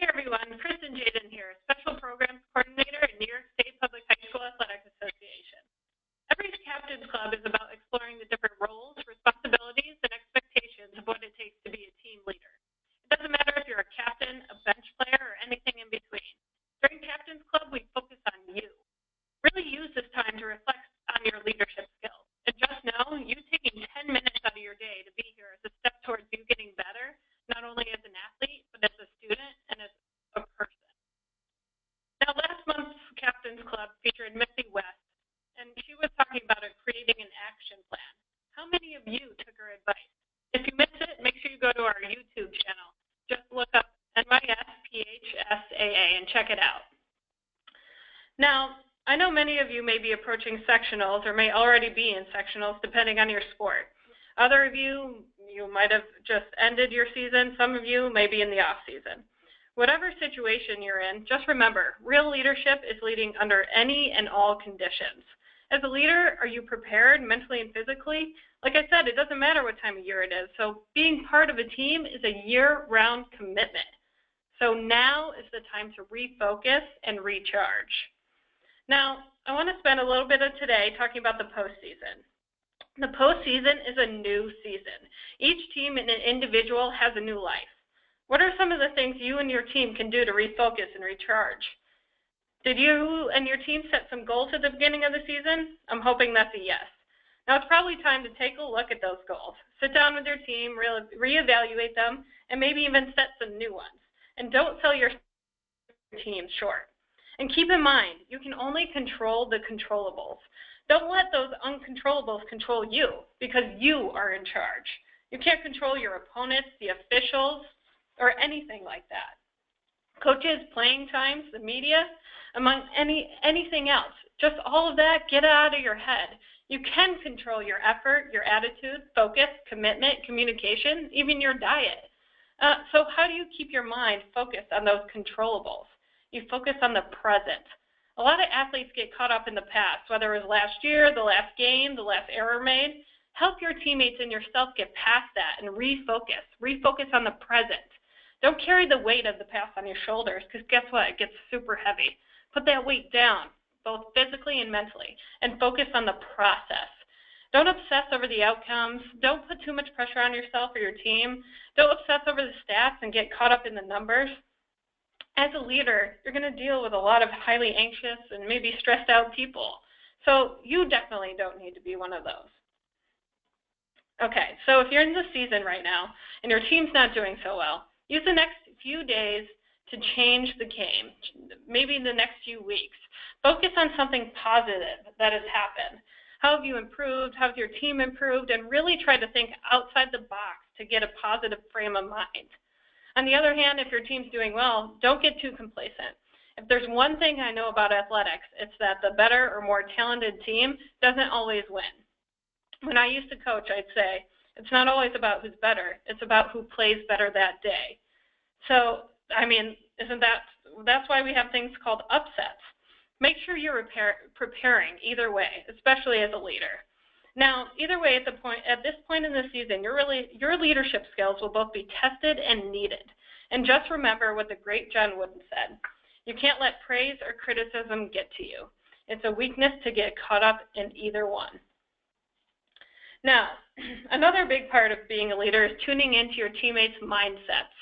Hey everyone, Kristen Jaden here, Special Programs Coordinator at New York State Public High School Athletics Association. Every Captains Club is about exploring the different roles, responsibilities, and expectations of what it takes to be a team leader. It doesn't matter if you're a captain, a bench player, or anything in between. During Captains Club, we focus on you. Really use this time to reflect on your leadership skills. And just know, you taking 10 minutes out of your day to be here is a step towards you getting better, not only as an athlete, but as a student and as a person. Now, last month's Captains Club featured Missy West, and she was talking about creating an action plan. How many of you took her advice? If you missed it, make sure you go to our YouTube channel. Just look up NYSPHSAA and check it out. Now, I know many of you may be approaching sectionals or may already be in sectionals depending on your sport. Other of you might have just ended your season. Some of you may be in the off season. Whatever situation you're in, just remember, real leadership is leading under any and all conditions. As a leader, are you prepared mentally and physically? Like I said, it doesn't matter what time of year it is. So being part of a team is a year-round commitment. So now is the time to refocus and recharge. Now, I want to spend a little bit of today talking about the postseason. The postseason is a new season. Each team and an individual has a new life. What are some of the things you and your team can do to refocus and recharge? Did you and your team set some goals at the beginning of the season? I'm hoping that's a yes. Now it's probably time to take a look at those goals. Sit down with your team, reevaluate them, and maybe even set some new ones. And don't sell your team short. And keep in mind, you can only control the controllables. Don't let those uncontrollables control you, because you are in charge. You can't control your opponents, the officials, or anything like that. Coaches, playing times, the media, among anything else. Just all of that, get it out of your head. You can control your effort, your attitude, focus, commitment, communication, even your diet. So how do you keep your mind focused on those controllables? You focus on the present. A lot of athletes get caught up in the past, whether it was last year, the last game, the last error made. Help your teammates and yourself get past that and refocus. Refocus on the present. Don't carry the weight of the past on your shoulders, because guess what? It gets super heavy. Put that weight down, both physically and mentally, and focus on the process. Don't obsess over the outcomes. Don't put too much pressure on yourself or your team. Don't obsess over the stats and get caught up in the numbers. As a leader, you're going to deal with a lot of highly anxious and maybe stressed out people. So you definitely don't need to be one of those. Okay, so if you're in the season right now and your team's not doing so well, use the next few days to change the game, maybe the next few weeks. Focus on something positive that has happened. How have you improved? How has your team improved? And really try to think outside the box to get a positive frame of mind. On the other hand, if your team's doing well, don't get too complacent. If there's one thing I know about athletics, it's that the better or more talented team doesn't always win. When I used to coach, I'd say, it's not always about who's better, it's about who plays better that day. So, I mean, that's why we have things called upsets. Make sure you're preparing either way, especially as a leader. Now, either way, at this point in the season, your leadership skills will both be tested and needed. And just remember what the great John Wooden said. You can't let praise or criticism get to you. It's a weakness to get caught up in either one. Now, another big part of being a leader is tuning into your teammates' mindsets.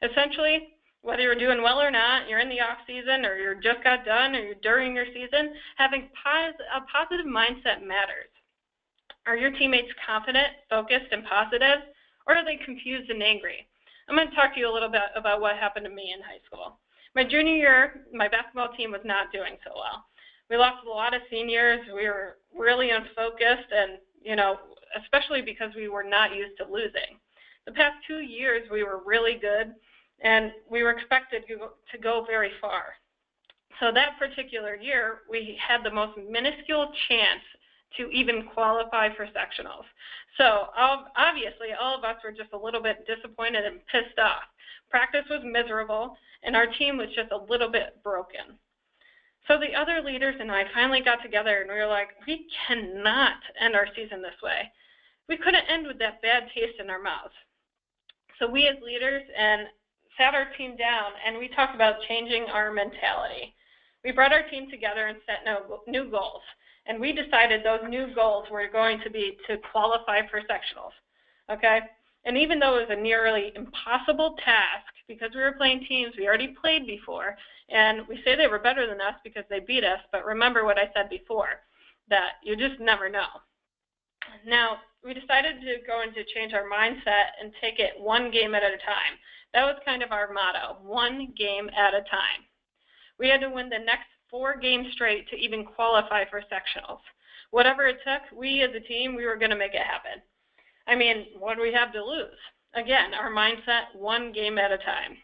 Essentially, whether you're doing well or not, you're in the off season or you just got done or you're during your season, having a positive mindset matters. Are your teammates confident, focused, and positive, or are they confused and angry? I'm going to talk to you a little bit about what happened to me in high school. My junior year, my basketball team was not doing so well. We lost a lot of seniors. We were really unfocused, and, especially because we were not used to losing. The past 2 years, we were really good, and we were expected to go very far. So that particular year, we had the most minuscule chance to even qualify for sectionals. So obviously, all of us were just a little bit disappointed and pissed off. Practice was miserable, and our team was just a little bit broken. So the other leaders and I finally got together, and we were like, we cannot end our season this way. We couldn't end with that bad taste in our mouths. So we as leaders and sat our team down and we talked about changing our mentality. We brought our team together and set new goals. And we decided those new goals were going to be to qualify for sectionals, okay? And even though it was a nearly impossible task, because we were playing teams we already played before, and we say they were better than us because they beat us, but remember what I said before, that you just never know. Now, we decided to go and to change our mindset and take it one game at a time. That was kind of our motto, one game at a time. We had to win the next 4 games straight to even qualify for sectionals. Whatever it took, we as a team, we were going to make it happen. I mean, what do we have to lose? Again, our mindset, one game at a time.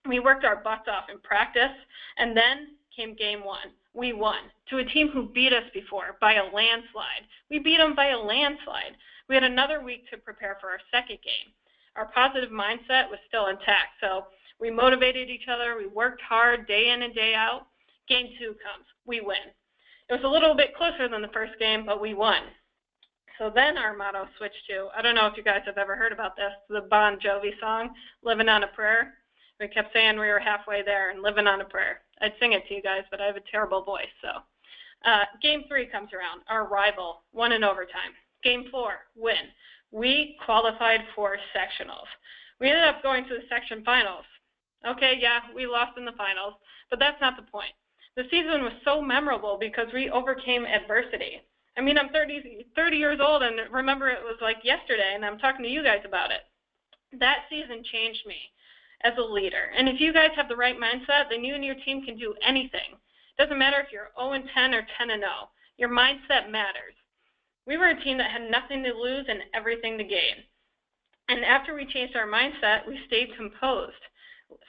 We worked our butts off in practice, and then came game 1. We won to a team who beat us before by a landslide. We beat them by a landslide. We had another week to prepare for our second game. Our positive mindset was still intact, so we motivated each other. We worked hard day in and day out. Game 2 comes. We win. It was a little bit closer than the first game, but we won. So then our motto switched to, I don't know if you guys have ever heard about this, the Bon Jovi song, Living on a Prayer. We kept saying we were halfway there and living on a prayer. I'd sing it to you guys, but I have a terrible voice. So game 3 comes around. Our rival won in overtime. Game 4, win. We qualified for sectionals. We ended up going to the section finals. Okay, yeah, we lost in the finals, but that's not the point. The season was so memorable because we overcame adversity. I mean, I'm 30 years old, and remember it was like yesterday, and I'm talking to you guys about it. That season changed me as a leader. And if you guys have the right mindset, then you and your team can do anything. It doesn't matter if you're 0-10 or 10-0. Your mindset matters. We were a team that had nothing to lose and everything to gain. And after we changed our mindset, we stayed composed.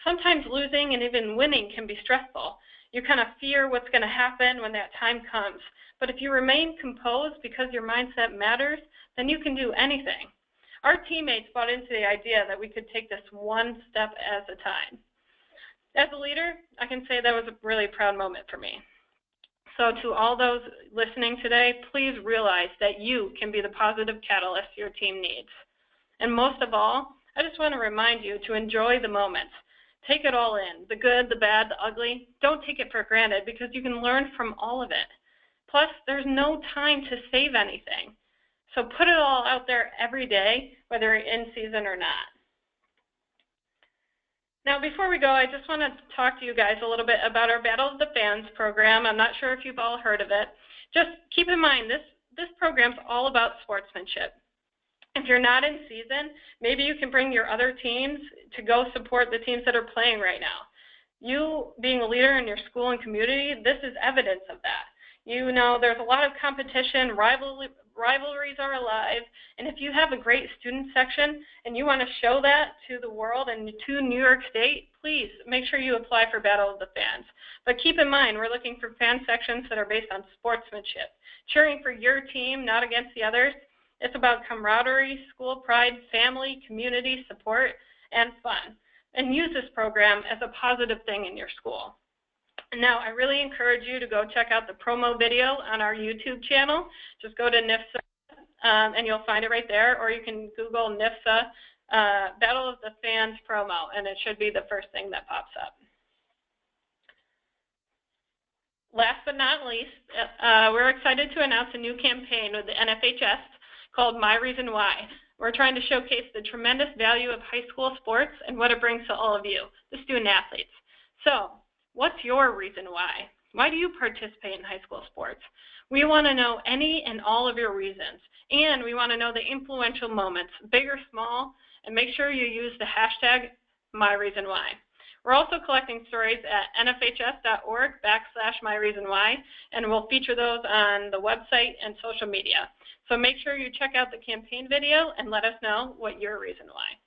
Sometimes losing and even winning can be stressful. You kind of fear what's going to happen when that time comes. But if you remain composed because your mindset matters, then you can do anything. Our teammates bought into the idea that we could take this one step at a time. As a leader, I can say that was a really proud moment for me. So to all those listening today, please realize that you can be the positive catalyst your team needs. And most of all, I just want to remind you to enjoy the moments. Take it all in, the good, the bad, the ugly. Don't take it for granted because you can learn from all of it. Plus, there's no time to save anything. So put it all out there every day, whether you're in season or not. Now, before we go, I just want to talk to you guys a little bit about our Battle of the Fans program. I'm not sure if you've all heard of it. Just keep in mind, this program's all about sportsmanship. If you're not in season, maybe you can bring your other teams to go support the teams that are playing right now. You being a leader in your school and community, this is evidence of that. You know, there's a lot of competition, rivalries are alive, and if you have a great student section and you want to show that to the world and to New York State, please make sure you apply for Battle of the Fans. But keep in mind, we're looking for fan sections that are based on sportsmanship, cheering for your team, not against the others. It's about camaraderie, school pride, family, community support, and fun. And use this program as a positive thing in your school. Now, I really encourage you to go check out the promo video on our YouTube channel. Just go to NYSPHSAA, and you'll find it right there, or you can Google NYSPHSAA Battle of the Fans promo, and it should be the first thing that pops up. Last but not least, we're excited to announce a new campaign with the NFHS called My Reason Why. We're trying to showcase the tremendous value of high school sports and what it brings to all of you, the student athletes. So, what's your reason why? Why do you participate in high school sports? We want to know any and all of your reasons, and we want to know the influential moments, big or small, and make sure you use the hashtag MyReasonWhy. We're also collecting stories at nfhs.org/myreasonwhy, and we'll feature those on the website and social media. So make sure you check out the campaign video and let us know what your reason why.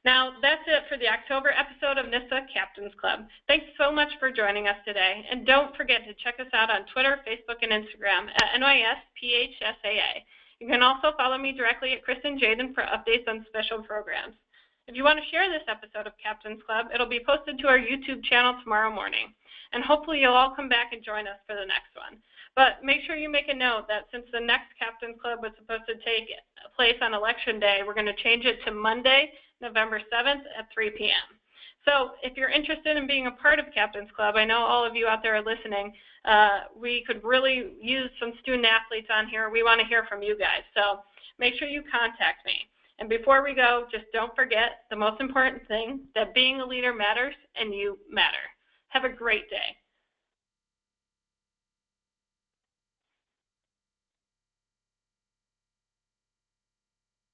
Now, that's it for the October episode of NYSPHSAA Captains Club. Thanks so much for joining us today. And don't forget to check us out on Twitter, Facebook, and Instagram at NYSPHSAA. You can also follow me directly at Kristen Jaden for updates on special programs. If you want to share this episode of Captains Club, it'll be posted to our YouTube channel tomorrow morning. And hopefully you'll all come back and join us for the next one. But make sure you make a note that since the next Captains Club was supposed to take place on Election Day, we're going to change it to Monday, November 7th at 3 p.m. So if you're interested in being a part of Captains Club, I know all of you out there are listening, we could really use some student athletes on here. We want to hear from you guys. So make sure you contact me. And before we go, just don't forget the most important thing, that being a leader matters and you matter. Have a great day.